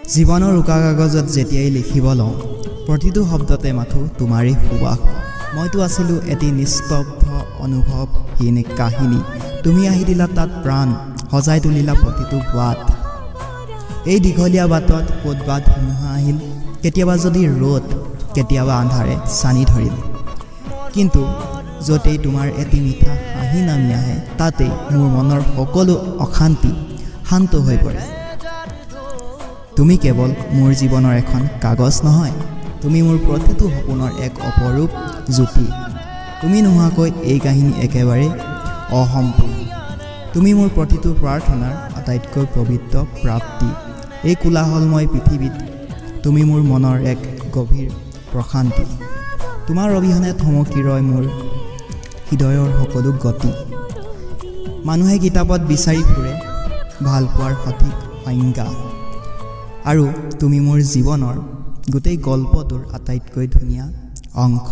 জীৱনৰ উকা কাগজত যেতিয়াই লিখিব লওঁ প্ৰতিটো শব্দতে মাথো তোমাৰেই সুবাস মইতো আছিলোঁ এটি নিস্তব্ধ অনুভৱহীন কাহিনী তুমি আহি দিলা তাত প্ৰাণ সজাই তুলিলা প্ৰতিটো বাট এই দীঘলীয়া বাটত ক'তবা ধুমুহা আহিল কেতিয়াবা যদি ৰ'দ কেতিয়াবা আন্ধাৰে চানি ধৰিল কিন্তু য'তেই তোমাৰ এটি মিঠা হাঁহি নামি আহে তাতেই মোৰ মনৰ সকলো অশান্তি শান্ত হৈ পৰে তুমি কেৱল মোৰ জীৱনৰ এখন কাগজ নহয় তুমি মোৰ প্ৰতিটো সপোনৰ এক অপৰূপ জ্যোতি তুমি নোহোৱাকৈ এই কাহিনী একেবাৰে অসম্পূৰ্ণ তুমি মোৰ প্ৰতিটো প্ৰাৰ্থনাৰ আটাইতকৈ পবিত্ৰ প্ৰাপ্তি এই কোলাহলময় পৃথিৱীত তুমি মোৰ মনৰ এক গভীৰ প্ৰশান্তি তোমাৰ অবিহনে থমকি ৰয় মোৰ হৃদয়ৰ সকলো গতি মানুহে কিতাপত বিচাৰি ফুৰে ভাল পোৱাৰ সঠিক সংজ্ঞা আৰু তুমি মোৰ জীৱনৰ গোটেই গল্পটোৰ আটাইতকৈ ধুনীয়া অংশ